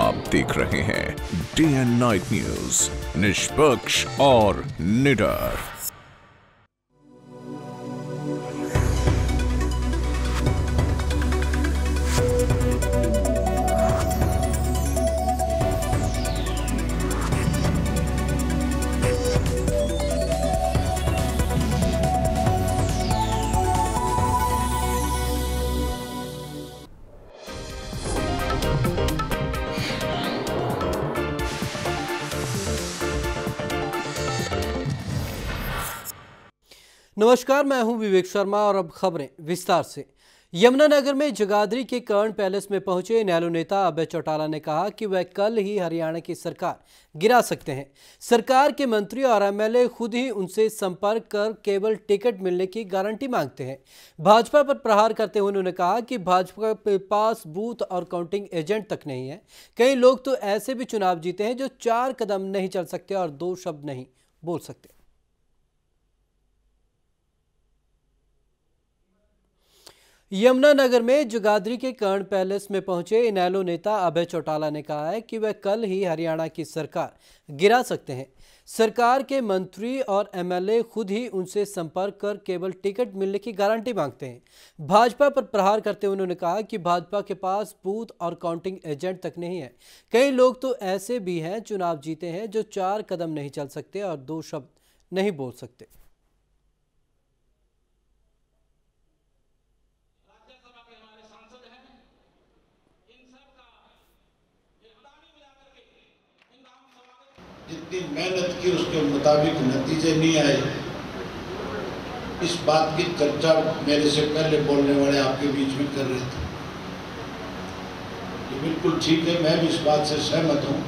आप देख रहे हैं डे एंड नाइट न्यूज, निष्पक्ष और निडर। नमस्कार, मैं हूं विवेक शर्मा और अब खबरें विस्तार से। यमुनानगर में जगाधरी के कर्ण पैलेस में पहुंचे इनेलो नेता अभय चौटाला ने कहा कि वह कल ही हरियाणा की सरकार गिरा सकते हैं। सरकार के मंत्री और एमएलए खुद ही उनसे संपर्क कर केवल टिकट मिलने की गारंटी मांगते हैं। भाजपा पर प्रहार करते हुए उन्होंने कहा कि भाजपा के पास बूथ और काउंटिंग एजेंट तक नहीं है। कई लोग तो ऐसे भी चुनाव जीते हैं जो 4 कदम नहीं चल सकते और 2 शब्द नहीं बोल सकते। यमुनानगर में जगाधरी के कर्ण पैलेस में पहुंचे इनेलो नेता अभय चौटाला ने कहा है कि वह कल ही हरियाणा की सरकार गिरा सकते हैं। सरकार के मंत्री और एमएलए खुद ही उनसे संपर्क कर केवल टिकट मिलने की गारंटी मांगते हैं। भाजपा पर प्रहार करते हुए उन्होंने कहा कि भाजपा के पास बूथ और काउंटिंग एजेंट तक नहीं है। कई लोग तो ऐसे भी हैं चुनाव जीते हैं जो 4 कदम नहीं चल सकते और 2 शब्द नहीं बोल सकते। जितनी मेहनत की उसके मुताबिक नतीजे नहीं आए, इस बात की चर्चा मेरे से पहले बोलने वाले आपके बीच में कर रहे थे। ये बिल्कुल ठीक है, मैं भी इस बात से सहमत हूं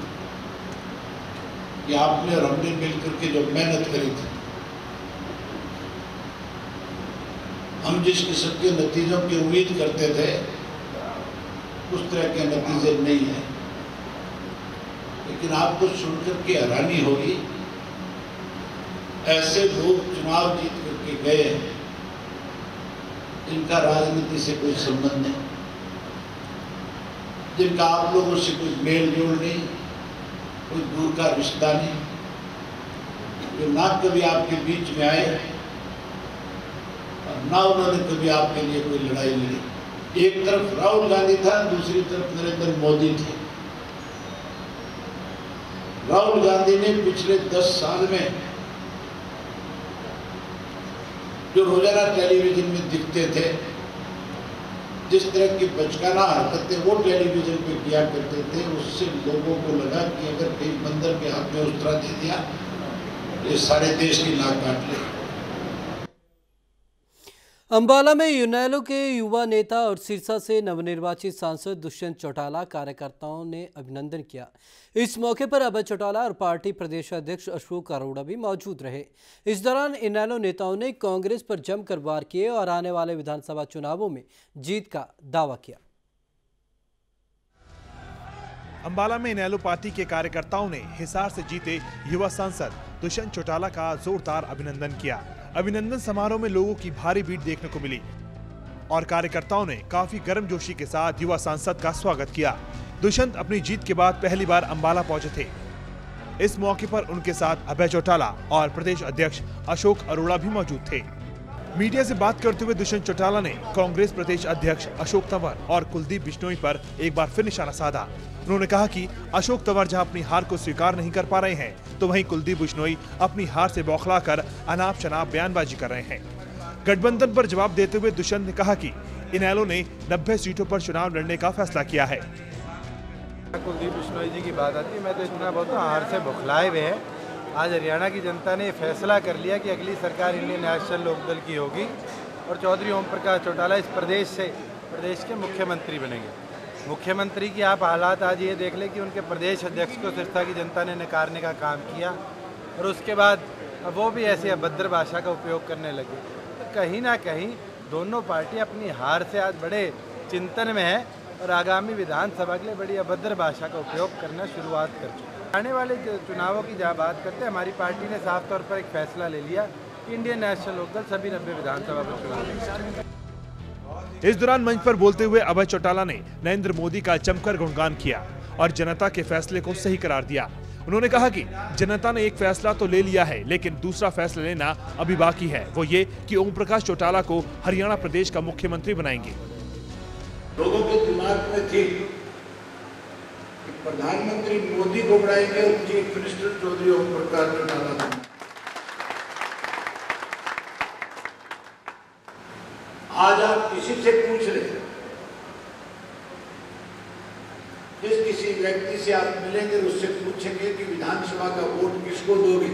कि आपने और हमने मिलकर के जो मेहनत करी थी, हम जिस किस्म के नतीजों की उम्मीद करते थे उस तरह के नतीजे नहीं हैं। लेकिन आपको सुनकर के हैरानी होगी, ऐसे लोग चुनाव जीत करके गए जिनका राजनीति से कोई संबंध नहीं, जिनका आप लोगों से कोई मेल जोल नहीं, कोई दूर का रिश्ता नहीं, जो ना कभी आपके बीच में आए और ना उन्होंने कभी आपके लिए कोई लड़ाई लड़ी। एक तरफ राहुल गांधी था, दूसरी तरफ नरेंद्र मोदी थे। राहुल गांधी ने पिछले 10 साल में जो रोजाना टेलीविजन में दिखते थे, जिस तरह की बचकाना हरकतें वो टेलीविजन पे किया करते थे, उससे लोगों को लगा कि अगर कहीं बंदर के हाथ में उस तरह दे दिया ये सारे देश की नाक काट ले। अंबाला में इनेलो के युवा नेता और सिरसा से नवनिर्वाचित सांसद दुष्यंत चौटाला कार्यकर्ताओं ने अभिनंदन किया। इस मौके पर अभय चौटाला और पार्टी प्रदेश अध्यक्ष अशोक अरोड़ा भी मौजूद रहे। इस दौरान इनेलो नेताओं ने कांग्रेस पर जमकर वार किए और आने वाले विधानसभा चुनावों में जीत का दावा किया। अंबाला में इनेलो पार्टी के कार्यकर्ताओं ने हिसार से जीते युवा सांसद दुष्यंत चौटाला का जोरदार अभिनंदन किया। अभिनंदन समारोह में लोगों की भारी भीड़ देखने को मिली और कार्यकर्ताओं ने काफी गर्मजोशी के साथ युवा सांसद का स्वागत किया। दुष्यंत अपनी जीत के बाद पहली बार अंबाला पहुंचे थे। इस मौके पर उनके साथ अभय चौटाला और प्रदेश अध्यक्ष अशोक अरोड़ा भी मौजूद थे। मीडिया से बात करते हुए दुष्यंत चौटाला ने कांग्रेस प्रदेश अध्यक्ष अशोक तंवर और कुलदीप बिश्नोई पर एक बार फिर निशाना साधा। उन्होंने कहा कि अशोक तंवर जहां अपनी हार को स्वीकार नहीं कर पा रहे हैं, तो वहीं कुलदीप बिश्नोई अपनी हार से बौखलाकर अनाप शनाप बयानबाजी कर रहे हैं। गठबंधन पर जवाब देते हुए दुष्यंत ने कहा कि इनेलो ने 90 सीटों पर चुनाव लड़ने का फैसला किया है। कुलदीप बिश्नोई जी की बात आती है, मैं तो इतना बोलता हूँ, हार से बौखलाए हुए हैं। आज हरियाणा की जनता ने फैसला कर लिया कि अगली सरकार इंडियन नेशनल लोकदल की होगी और चौधरी ओम प्रकाश चौटाला इस प्रदेश के मुख्यमंत्री बनेंगे। मुख्यमंत्री की आप हालात आज ये देख लें कि उनके प्रदेश अध्यक्ष को सिरसा की जनता ने नकारने का काम किया और उसके बाद वो भी ऐसी अभद्र भाषा का उपयोग करने लगे। तो कहीं ना कहीं दोनों पार्टी अपनी हार से आज बड़े चिंतन में है और आगामी विधानसभा के लिए बड़ी अभद्र भाषा का उपयोग करना शुरुआत कर चुकी है। आने वाले चुनावों की जहाँ बात करते हैं, हमारी पार्टी ने साफ तौर पर एक फैसला ले लिया कि इंडियन नेशनल लोकदल सभी 90 विधानसभा पर चुनाव लड़ेगा। इस दौरान मंच पर बोलते हुए अभय चौटाला ने नरेंद्र मोदी का जमकर गुणगान किया और जनता के फैसले को सही करार दिया। उन्होंने कहा कि जनता ने एक फैसला तो ले लिया है, लेकिन दूसरा फैसला लेना अभी बाकी है, वो ये कि ओम प्रकाश चौटाला को हरियाणा प्रदेश का मुख्यमंत्री बनाएंगे। लोगों के दिमाग में थी कि प्रधानमंत्री मोदी को बनाएंगे और चीफ मिनिस्टर चौधरी ओम प्रकाश चौटाला। आज आप किसी से पूछ रहे, जिस किसी व्यक्ति से आप मिलेंगे उससे पूछेंगे कि विधानसभा का वोट किसको दोगे,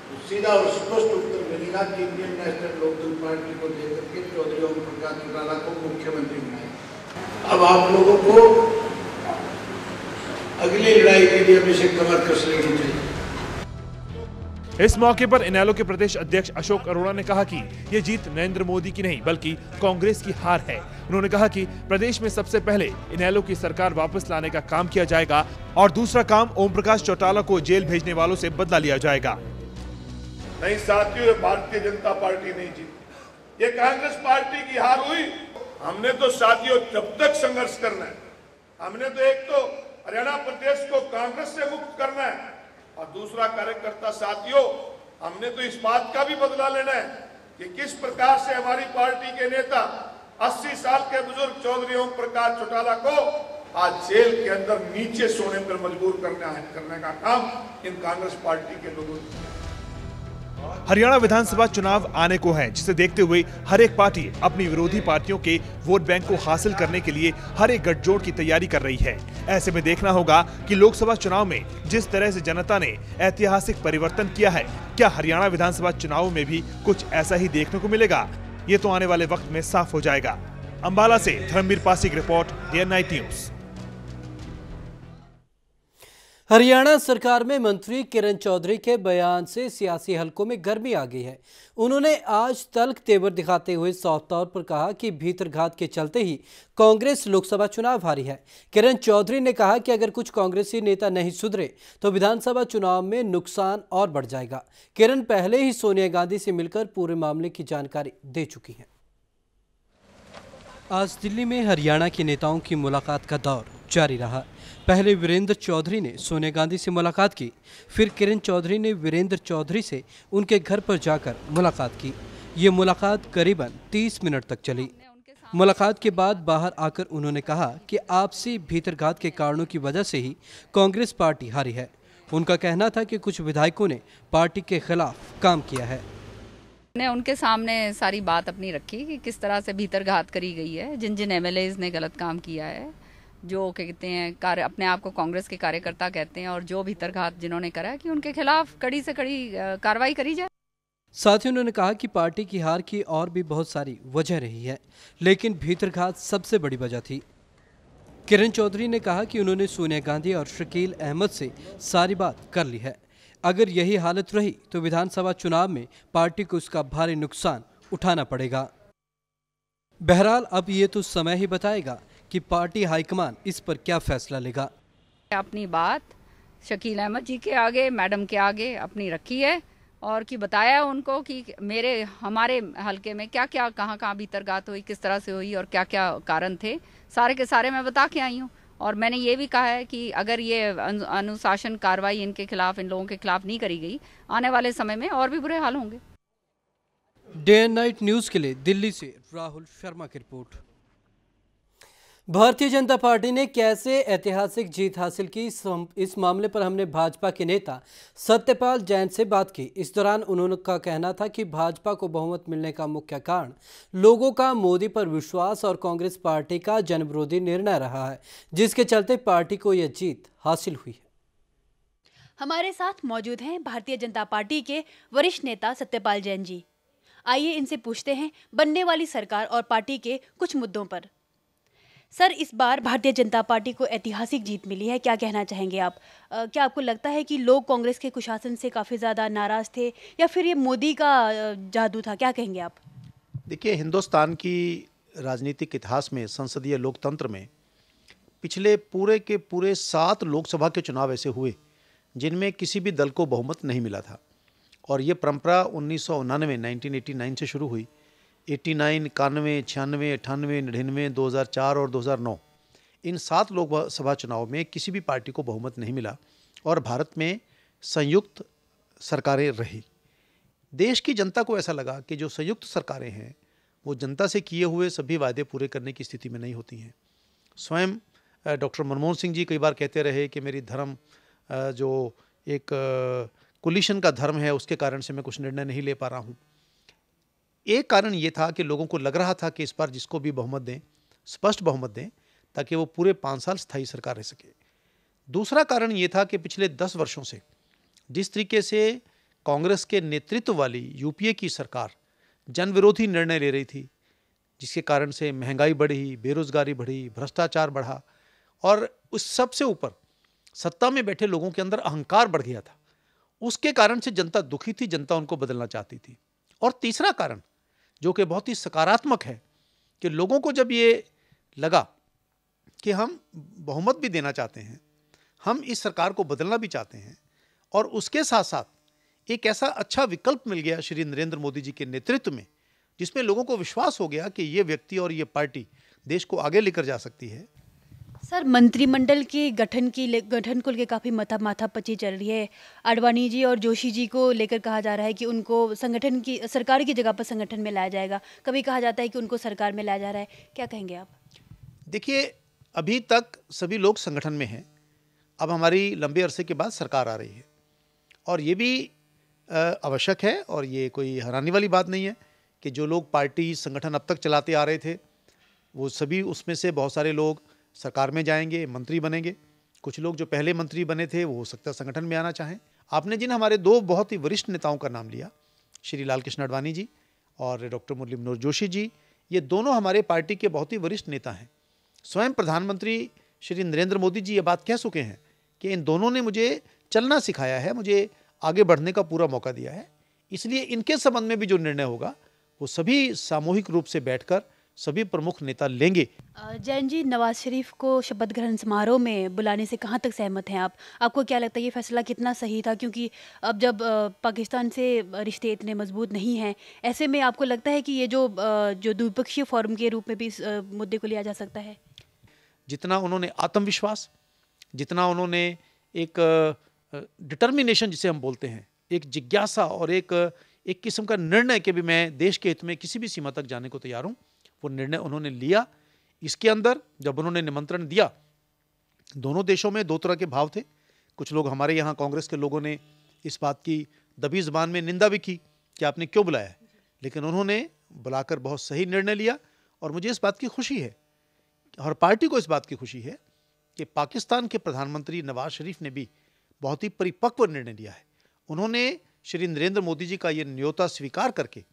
तो सीधा और स्पष्ट उत्तर मिलेगा कि इंडियन नेशनल लोकदल पार्टी को देकर के चौधरी ओम प्रकाश चौटाला को मुख्यमंत्री बनाएंगे। अब आप लोगों को अगली लड़ाई के लिए हमें से कमर कस लेनी चाहिए। इस मौके पर इनेलो के प्रदेश अध्यक्ष अशोक अरोड़ा ने कहा कि ये जीत नरेंद्र मोदी की नहीं बल्कि कांग्रेस की हार है। उन्होंने कहा कि प्रदेश में सबसे पहले इनेलो की सरकार वापस लाने का काम किया जाएगा और दूसरा काम ओम प्रकाश चौटाला को जेल भेजने वालों से बदला लिया जाएगा। नहीं साथियों, भारतीय जनता पार्टी नहीं जीती, ये कांग्रेस पार्टी की हार हुई। हमने तो साथियों जब तक संघर्ष करना है, हमने तो एक तो हरियाणा प्रदेश को कांग्रेस से मुक्त करना है और दूसरा कार्यकर्ता साथियों हमने तो इस बात का भी बदला लेना है कि किस प्रकार से हमारी पार्टी के नेता 80 साल के बुजुर्ग चौधरी ओम प्रकाश चौटाला को आज जेल के अंदर नीचे सोने पर मजबूर करने का काम इन कांग्रेस पार्टी के लोगों ने। हरियाणा विधानसभा चुनाव आने को है, जिसे देखते हुए हर एक पार्टी अपनी विरोधी पार्टियों के वोट बैंक को हासिल करने के लिए हर एक गठजोड़ की तैयारी कर रही है। ऐसे में देखना होगा कि लोकसभा चुनाव में जिस तरह से जनता ने ऐतिहासिक परिवर्तन किया है, क्या हरियाणा विधानसभा चुनाव में भी कुछ ऐसा ही देखने को मिलेगा? ये तो आने वाले वक्त में साफ हो जाएगा। अंबाला से धर्मवीर पासी की report, day night news. Haryana सरकार में मंत्री किरण चौधरी के बयान से सियासी हलकों में गर्मी आ गई है। उन्होंने आज तल्ख तेवर दिखाते हुए साफ तौर पर कहा कि भीतरघात के चलते ही कांग्रेस लोकसभा चुनाव हारी है। किरण चौधरी ने कहा कि अगर कुछ कांग्रेसी नेता नहीं सुधरे तो विधानसभा चुनाव में नुकसान और बढ़ जाएगा। किरण पहले ही सोनिया गांधी से मिलकर पूरे मामले की जानकारी दे चुकी हैं। आज दिल्ली में हरियाणा के नेताओं की मुलाकात का दौर जारी रहा। पहले वीरेंद्र चौधरी ने सोनिया गांधी से मुलाकात की, फिर किरण चौधरी ने वीरेंद्र चौधरी से उनके घर पर जाकर मुलाकात की। ये मुलाकात करीबन 30 मिनट तक चली। मुलाकात के बाद बाहर आकर उन्होंने कहा कि आपसी भीतरघात के कारणों की वजह से ही कांग्रेस पार्टी हारी है। उनका कहना था कि कुछ विधायकों ने पार्टी के खिलाफ काम किया है। ने उनके सामने सारी बात अपनी रखी कि किस तरह से भीतरघात करी गई है, जिन जिन एमएलएज ने गलत काम किया है, जो कहते हैं अपने आप को कांग्रेस के कार्यकर्ता कहते हैं, और जो भीतरघात जिन्होंने करा है कि उनके खिलाफ कड़ी से कड़ी कार्रवाई करी जाए। साथ ही उन्होंने कहा कि पार्टी की हार की और भी बहुत सारी वजह रही है, लेकिन भीतरघात सबसे बड़ी वजह थी। किरण चौधरी ने कहा कि उन्होंने सोनिया गांधी और शकील अहमद से सारी बात कर ली है। अगर यही हालत रही तो विधानसभा चुनाव में पार्टी को उसका भारी नुकसान उठाना पड़ेगा। बहरहाल अब ये तो समय ही बताएगा कि पार्टी हाईकमान इस पर क्या फैसला लेगा। अपनी बात शकील अहमद जी के आगे, मैडम के आगे अपनी रखी है और कि बताया उनको कि हमारे हलके में क्या क्या कहाँ भीतरघात हुई, किस तरह से हुई और क्या क्या कारण थे, सारे के सारे मैं बता के आई हूँ। और मैंने ये भी कहा है कि अगर ये अनुशासन कार्रवाई इनके खिलाफ, इन लोगों के खिलाफ नहीं करी गई, आने वाले समय में और भी बुरे हाल होंगे। डे एंड नाइट न्यूज़ के लिए दिल्ली से राहुल शर्मा की रिपोर्ट। भारतीय जनता पार्टी ने कैसे ऐतिहासिक जीत हासिल की, इस मामले पर हमने भाजपा के नेता सत्यपाल जैन से बात की। इस दौरान उनका कहना था कि भाजपा को बहुमत मिलने का मुख्य कारण लोगों का मोदी पर विश्वास और कांग्रेस पार्टी का जनविरोधी निर्णय रहा है, जिसके चलते पार्टी को यह जीत हासिल हुई है। हमारे साथ मौजूद हैं भारतीय जनता पार्टी के वरिष्ठ नेता सत्यपाल जैन जी। आइए इनसे पूछते हैं बनने वाली सरकार और पार्टी के कुछ मुद्दों पर। सर, इस बार भारतीय जनता पार्टी को ऐतिहासिक जीत मिली है, क्या कहना चाहेंगे आप? क्या आपको लगता है कि लोग कांग्रेस के कुशासन से काफ़ी ज़्यादा नाराज़ थे या फिर ये मोदी का जादू था, क्या कहेंगे आप? देखिए, हिंदुस्तान की राजनीतिक इतिहास में, संसदीय लोकतंत्र में पिछले पूरे के पूरे 7 लोकसभा के चुनाव ऐसे हुए जिनमें किसी भी दल को बहुमत नहीं मिला था। और ये परंपरा 1989 से शुरू हुई। 89, 91, 96, 98, 99, 2004 और 2009 इन 7 लोकसभा चुनाव में किसी भी पार्टी को बहुमत नहीं मिला और भारत में संयुक्त सरकारें रही। देश की जनता को ऐसा लगा कि जो संयुक्त सरकारें हैं वो जनता से किए हुए सभी वायदे पूरे करने की स्थिति में नहीं होती हैं। स्वयं डॉक्टर मनमोहन सिंह जी कई बार कहते रहे कि मेरी धर्म जो एक कोलिशन का धर्म है उसके कारण से मैं कुछ निर्णय नहीं ले पा रहा हूँ। एक कारण ये था कि लोगों को लग रहा था कि इस बार जिसको भी बहुमत दें, स्पष्ट बहुमत दें, ताकि वो पूरे 5 साल स्थायी सरकार रह सके। दूसरा कारण ये था कि पिछले 10 वर्षों से जिस तरीके से कांग्रेस के नेतृत्व वाली यूपीए की सरकार जन विरोधी निर्णय ले रही थी, जिसके कारण से महंगाई बढ़ी, बेरोजगारी बढ़ी, भ्रष्टाचार बढ़ा और उस सब से ऊपर सत्ता में बैठे लोगों के अंदर अहंकार बढ़ गया था। उसके कारण से जनता दुखी थी, जनता उनको बदलना चाहती थी। और तीसरा कारण जो कि बहुत ही सकारात्मक है कि लोगों को जब ये लगा कि हम बहुमत भी देना चाहते हैं, हम इस सरकार को बदलना भी चाहते हैं और उसके साथ साथ एक ऐसा अच्छा विकल्प मिल गया श्री नरेंद्र मोदी जी के नेतृत्व में, जिसमें लोगों को विश्वास हो गया कि ये व्यक्ति और ये पार्टी देश को आगे लेकर जा सकती है। सर, मंत्रिमंडल के गठन को लेकर काफ़ी माथापच्ची चल रही है। आडवाणी जी और जोशी जी को लेकर कहा जा रहा है कि उनको सरकार की जगह पर संगठन में लाया जाएगा। कभी कहा जाता है कि उनको सरकार में लाया जा रहा है, क्या कहेंगे आप? देखिए, अभी तक सभी लोग संगठन में हैं। अब हमारी लंबे अरसे के बाद सरकार आ रही है और ये भी आवश्यक है और ये कोई हैरानी वाली बात नहीं है कि जो लोग पार्टी संगठन अब तक चलाते आ रहे थे वो सभी, उसमें से बहुत सारे लोग सरकार में जाएंगे, मंत्री बनेंगे। कुछ लोग जो पहले मंत्री बने थे वो हो सकता है संगठन में आना चाहें। आपने जिन हमारे 2 बहुत ही वरिष्ठ नेताओं का नाम लिया, श्री लाल कृष्ण आडवाणी जी और डॉक्टर मुरली मनोहर जोशी जी, ये दोनों हमारे पार्टी के बहुत ही वरिष्ठ नेता हैं। स्वयं प्रधानमंत्री श्री नरेंद्र मोदी जी ये बात कह चुके हैं कि इन दोनों ने मुझे चलना सिखाया है, मुझे आगे बढ़ने का पूरा मौका दिया है। इसलिए इनके संबंध में भी जो निर्णय होगा वो सभी सामूहिक रूप से बैठकर सभी प्रमुख नेता लेंगे। जैन जी, नवाज शरीफ को शपथ ग्रहण समारोह में बुलाने से कहां तक सहमत हैं आप? आपको क्या लगता है ये फैसला कितना सही था? क्योंकि अब जब पाकिस्तान से रिश्ते इतने मजबूत नहीं हैं, ऐसे में आपको लगता है कि ये जो द्विपक्षीय फोरम के रूप में भी इस मुद्दे को लिया जा सकता है? जितना उन्होंने आत्मविश्वास, जितना उन्होंने एक डिटर्मिनेशन जिसे हम बोलते हैं, एक जिज्ञासा और एक किस्म का निर्णय कि भी मैं देश के हित में किसी भी सीमा तक जाने को तैयार हूँ, वो निर्णय उन्होंने लिया। इसके अंदर जब उन्होंने निमंत्रण दिया, दोनों देशों में 2 तरह के भाव थे। कुछ लोग हमारे यहाँ कांग्रेस के लोगों ने इस बात की दबी ज़बान में निंदा भी की कि आपने क्यों बुलाया है, लेकिन उन्होंने बुलाकर बहुत सही निर्णय लिया। और मुझे इस बात की खुशी है और पार्टी को इस बात की खुशी है कि पाकिस्तान के प्रधानमंत्री नवाज शरीफ ने भी बहुत ही परिपक्व निर्णय लिया है। उन्होंने श्री नरेंद्र मोदी जी का ये न्योता स्वीकार करके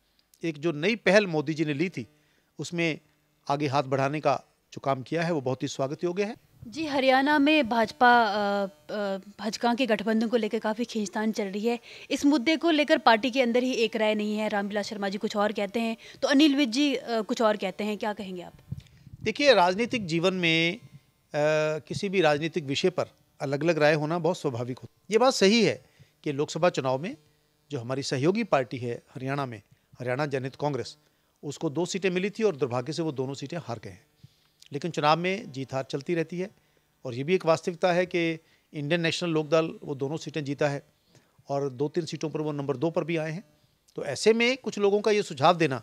एक जो नई पहल मोदी जी ने ली थी उसमें आगे हाथ बढ़ाने का जो काम किया है वो बहुत ही स्वागत योग्य है। जी, हरियाणा में भाजपा के गठबंधन को लेकर काफ़ी खींचतान चल रही है। इस मुद्दे को लेकर पार्टी के अंदर ही एक राय नहीं है। रामविलास शर्मा जी कुछ और कहते हैं तो अनिल विज जी कुछ और कहते हैं, क्या कहेंगे आप? देखिए, राजनीतिक जीवन में किसी भी राजनीतिक विषय पर अलग अलग राय होना बहुत स्वाभाविक होता है। ये बात सही है कि लोकसभा चुनाव में जो हमारी सहयोगी पार्टी है हरियाणा में, हरियाणा जनहित कांग्रेस, उसको 2 सीटें मिली थी और दुर्भाग्य से वो दोनों सीटें हार गए हैं। लेकिन चुनाव में जीत हार चलती रहती है और ये भी एक वास्तविकता है कि इंडियन नेशनल लोकदल वो दोनों सीटें जीता है और 2-3 सीटों पर वो नंबर 2 पर भी आए हैं। तो ऐसे में कुछ लोगों का ये सुझाव देना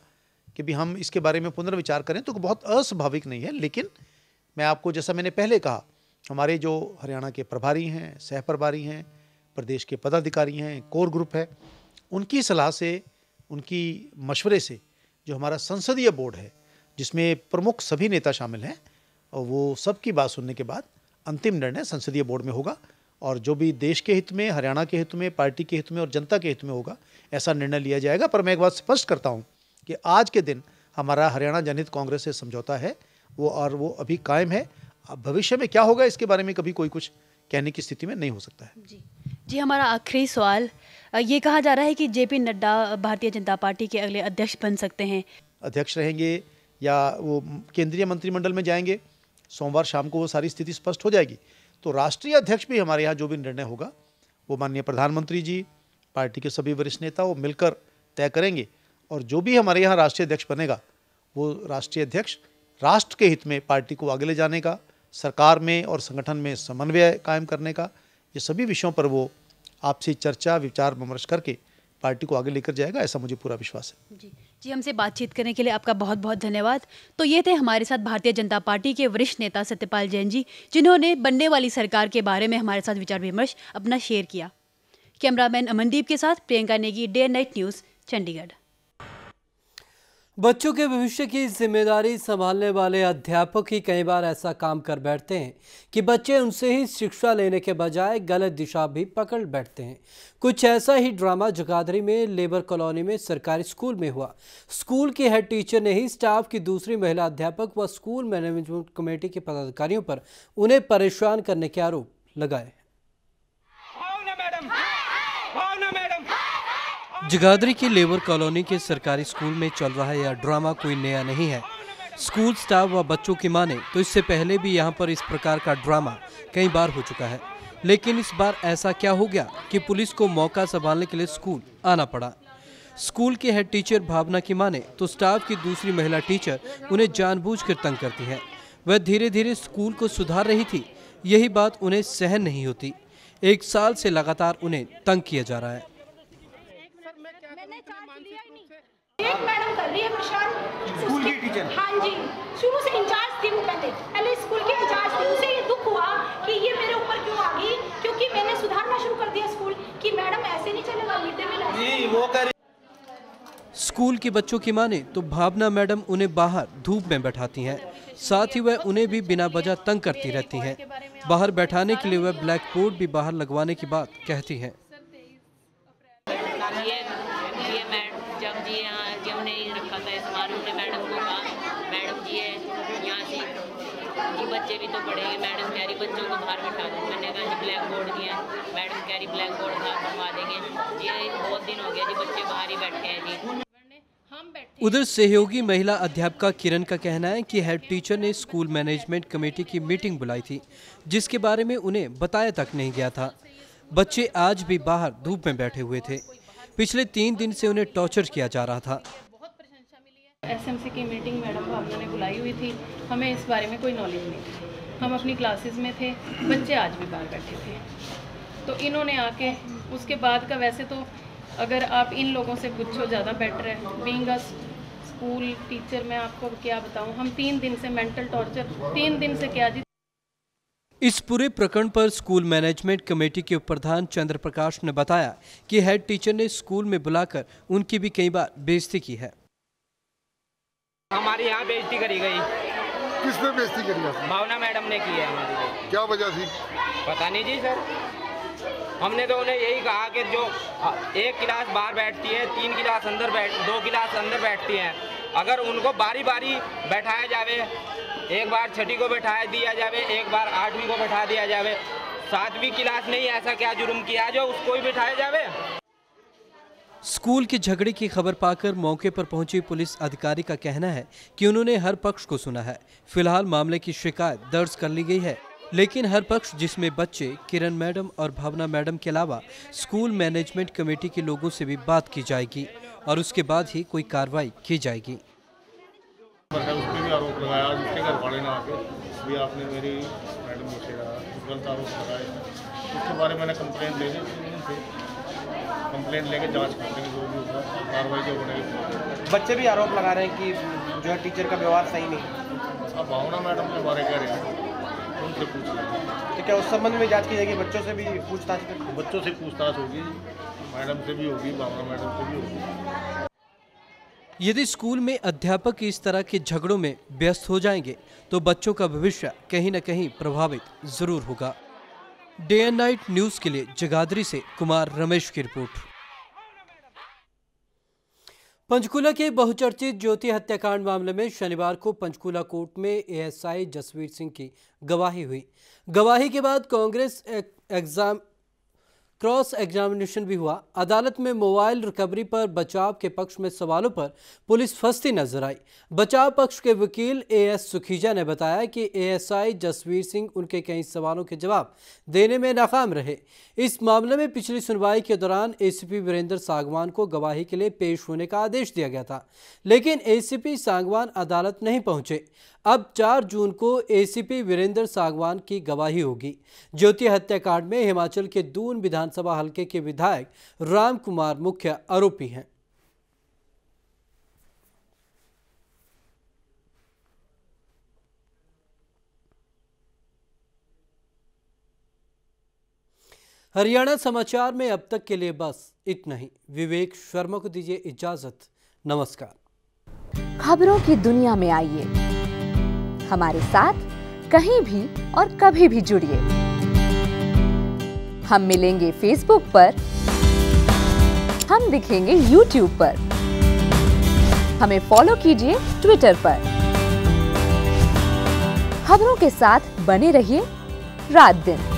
कि भी हम इसके बारे में पुनर्विचार करें तो बहुत अस्वाभाविक नहीं है। लेकिन मैं आपको, जैसा मैंने पहले कहा, हमारे जो हरियाणा के प्रभारी हैं, सह प्रभारी हैं, प्रदेश के पदाधिकारी हैं, कोर ग्रुप है, उनकी सलाह से, उनकी मशवरे से जो हमारा संसदीय बोर्ड है जिसमें प्रमुख सभी नेता शामिल हैं, और वो सबकी बात सुनने के बाद अंतिम निर्णय संसदीय बोर्ड में होगा और जो भी देश के हित में, हरियाणा के हित में, पार्टी के हित में और जनता के हित में होगा, ऐसा निर्णय लिया जाएगा। पर मैं एक बात स्पष्ट करता हूँ कि आज के दिन हमारा हरियाणा जनहित कांग्रेस से समझौता है वो अभी कायम है। अब भविष्य में क्या होगा इसके बारे में कभी कोई कुछ कहने की स्थिति में नहीं हो सकता है। जी, हमारा आखिरी सवाल, ये कहा जा रहा है कि जेपी नड्डा भारतीय जनता पार्टी के अगले अध्यक्ष बन सकते हैं। अध्यक्ष रहेंगे या वो केंद्रीय मंत्रिमंडल में जाएंगे, सोमवार शाम को वो सारी स्थिति स्पष्ट हो जाएगी। तो राष्ट्रीय अध्यक्ष भी हमारे यहाँ जो भी निर्णय होगा वो माननीय प्रधानमंत्री जी, पार्टी के सभी वरिष्ठ नेता वो मिलकर तय करेंगे और जो भी हमारे यहाँ राष्ट्रीय अध्यक्ष बनेगा वो राष्ट्रीय अध्यक्ष राष्ट्र के हित में पार्टी को आगे ले जाने का, सरकार में और संगठन में समन्वय कायम करने का, ये सभी विषयों पर वो आपसी चर्चा विचार विमर्श करके पार्टी को आगे लेकर जाएगा, ऐसा मुझे पूरा विश्वास है। जी, हमसे बातचीत करने के लिए आपका बहुत बहुत धन्यवाद। तो ये थे हमारे साथ भारतीय जनता पार्टी के वरिष्ठ नेता सत्यपाल जैन जी, जिन्होंने बनने वाली सरकार के बारे में हमारे साथ विचार विमर्श अपना शेयर किया। कैमरामैन अमनदीप के साथ Priyanka Negi, day and night news, Chandigarh. बच्चों के भविष्य की जिम्मेदारी संभालने वाले अध्यापक ही कई बार ऐसा काम कर बैठते हैं कि बच्चे उनसे ही शिक्षा लेने के बजाय गलत दिशा भी पकड़ बैठते हैं। कुछ ऐसा ही ड्रामा जगाधरी में लेबर कॉलोनी में सरकारी स्कूल में हुआ। स्कूल की हेड टीचर ने ही स्टाफ की दूसरी महिला अध्यापक व स्कूल मैनेजमेंट कमेटी के पदाधिकारियों पर उन्हें परेशान करने के आरोप लगाए। जगाधरी की लेबर कॉलोनी के सरकारी स्कूल में चल रहा यह ड्रामा कोई नया नहीं है। स्कूल स्टाफ व बच्चों की माने तो इससे पहले भी यहां पर इस प्रकार का ड्रामा कई बार हो चुका है, लेकिन इस बार ऐसा क्या हो गया कि पुलिस को मौका संभालने के लिए स्कूल आना पड़ा। स्कूल के हेड टीचर भावना की माने तो स्टाफ की दूसरी महिला टीचर उन्हें जानबूझकर तंग करती है। वह धीरे धीरे स्कूल को सुधार रही थी, यही बात उन्हें सहन नहीं होती। 1 साल से लगातार उन्हें तंग किया जा रहा है। एक मैडम कर रही है परेशान, स्कूल की टीचर। हाँ जी, शुरू से इंचार्ज थी वो, पहले स्कूल की इंचार्ज थी। उसे ये दुख हुआ कि ये मेरे ऊपर क्यों आ गई, क्योंकि मैंने सुधारना शुरू कर दिया स्कूल कि मैडम ऐसे नहीं चलेगा, मिड डे मील वो कर। स्कूल के बच्चों की माने तो भावना मैडम उन्हें बाहर धूप में बैठाती हैं, साथ ही वह उन्हें भी बिना वजह तंग करती रहती हैं। बाहर बैठाने के लिए वह ब्लैक बोर्ड भी बाहर लगवाने की बात कहती हैं। जब जी यहाँ जब नहीं रखा था समारोह ने मैडम को कहा, मैडम जी है यहाँ से ये बच्चे भी तो पढ़ेंगे। मैडम कह रही बच्चों को बाहर बैठा दो। मैंने कहा जी ब्लैक बोर्ड दिया। मैडम कह रही ब्लैक बोर्ड बनवा देंगे। ये बहुत दिन हो गया जी, बच्चे बाहर ही बैठे हैं जी। उधर सहयोगी महिला अध्यापिका किरण का कहना है कि हेड टीचर ने स्कूल मैनेजमेंट कमेटी की मीटिंग बुलाई थी, जिसके बारे में उन्हें बताया तक नहीं गया था। बच्चे आज भी बाहर धूप में बैठे हुए थे। पिछले 3 दिन से उन्हें टॉर्चर किया जा रहा था। एसएमसी की मीटिंग मैडम भावना ने बुलाई हुई थी, हमें इस बारे में कोई नॉलेज नहीं थी। हम अपनी क्लासेस में थे, बच्चे आज भी बाहर बैठे थे। तो इन्होंने आके उसके बाद का, वैसे तो अगर आप इन लोगों से पूछो ज़्यादा बेटर है। बीइंग अ स्कूल टीचर मैं आपको क्या बताऊं, हम 3 दिन से मेंटल टॉर्चर, 3 दिन से क्या जी। इस पूरे प्रकरण पर स्कूल मैनेजमेंट कमेटी के उप प्रधान चंद्र प्रकाश ने बताया कि हेड टीचर ने स्कूल में बुलाकर उनकी भी कई बार बेइज्जती की है। हमारी यहाँ बेइज्जती करी गई। किसने बेइज्जती करी? भावना मैडम ने की है हमारी। क्या वजह थी? पता नहीं जी सर, हमने तो उन्हें यही कहा कि जो 1 क्लास बाहर बैठती है, 3 क्लास अंदर 2 क्लास अंदर बैठती हैं, अगर उनको बारी बारी बैठाया जावे, एक बार 6ठी को बैठाया दिया जावे, एक बार 8वीं को बैठा दिया जावे, 7वीं क्लास नहीं ऐसा क्या जुर्म किया जो उसको ही बैठाया जावे। स्कूल के झगड़े की खबर पाकर मौके पर पहुंची पुलिस अधिकारी का कहना है कि उन्होंने हर पक्ष को सुना है। फिलहाल मामले की शिकायत दर्ज कर ली गई है, लेकिन हर पक्ष जिसमें बच्चे, किरण मैडम और भावना मैडम के अलावा स्कूल मैनेजमेंट कमेटी के लोगों से भी बात की जाएगी और उसके बाद ही कोई कार्रवाई की जाएगी। उस पर भी आरोप लगाया, जिसके घर वाले ना आके भी आपने मेरी मैडम से गलत आरोप लगाए। उसके बारे में मैंने कंप्लेंट लेके जांच करते हैं, जो भी होगा कार्रवाई जो बनेगी। बच्चे भी आरोप लगा रहे हैं कि जो है टीचर का व्यवहार सही नहीं। अब भावना मैडम के बारे कह रहे हैं, उनसे पूछ रहे हैं। तो क्या उस संबंध में जांच की जाएगी? बच्चों से भी पूछताछ करें? बच्चों से पूछताछ होगी, मैडम से भी होगी, भावना मैडम से भी होगी। यदि स्कूल में अध्यापक इस तरह के झगड़ों में व्यस्त हो जाएंगे तो बच्चों का भविष्य कहीं न कहीं प्रभावित जरूर होगा। डे एंड नाइट न्यूज़ के लिए जगाधरी से कुमार रमेश की रिपोर्ट। पंचकूला के बहुचर्चित ज्योति हत्याकांड मामले में शनिवार को पंचकूला कोर्ट में एएसआई जसवीर सिंह की गवाही हुई। गवाही के बाद क्रॉस एग्जामिनेशन भी हुआ। अदालत में मोबाइल रिकवरी पर बचाव के पक्ष में सवालों पर पुलिस फंसती नजर आई। बचाव पक्ष के वकील एएस सुखीजा ने बताया कि एएसआई जसवीर सिंह उनके कई सवालों के जवाब देने में नाकाम रहे। इस मामले में पिछली सुनवाई के दौरान एसीपी वीरेंद्र सांगवान को गवाही के लिए पेश होने का आदेश दिया गया था, लेकिन एसीपी सांगवान अदालत नहीं पहुंचे। अब 4 जून को एसीपी वीरेंद्र सांगवान की गवाही होगी। ज्योति हत्याकांड में हिमाचल के दून विधानसभा हलके के विधायक राम कुमार मुख्य आरोपी हैं। हरियाणा समाचार में अब तक के लिए बस इतना ही। विवेक शर्मा को दीजिए इजाजत। नमस्कार। खबरों की दुनिया में आइए, हमारे साथ कहीं भी और कभी भी जुड़िए। हम मिलेंगे फेसबुक पर, हम दिखेंगे यूट्यूब पर, हमें फॉलो कीजिए ट्विटर पर। खबरों के साथ बने रहिए रात दिन।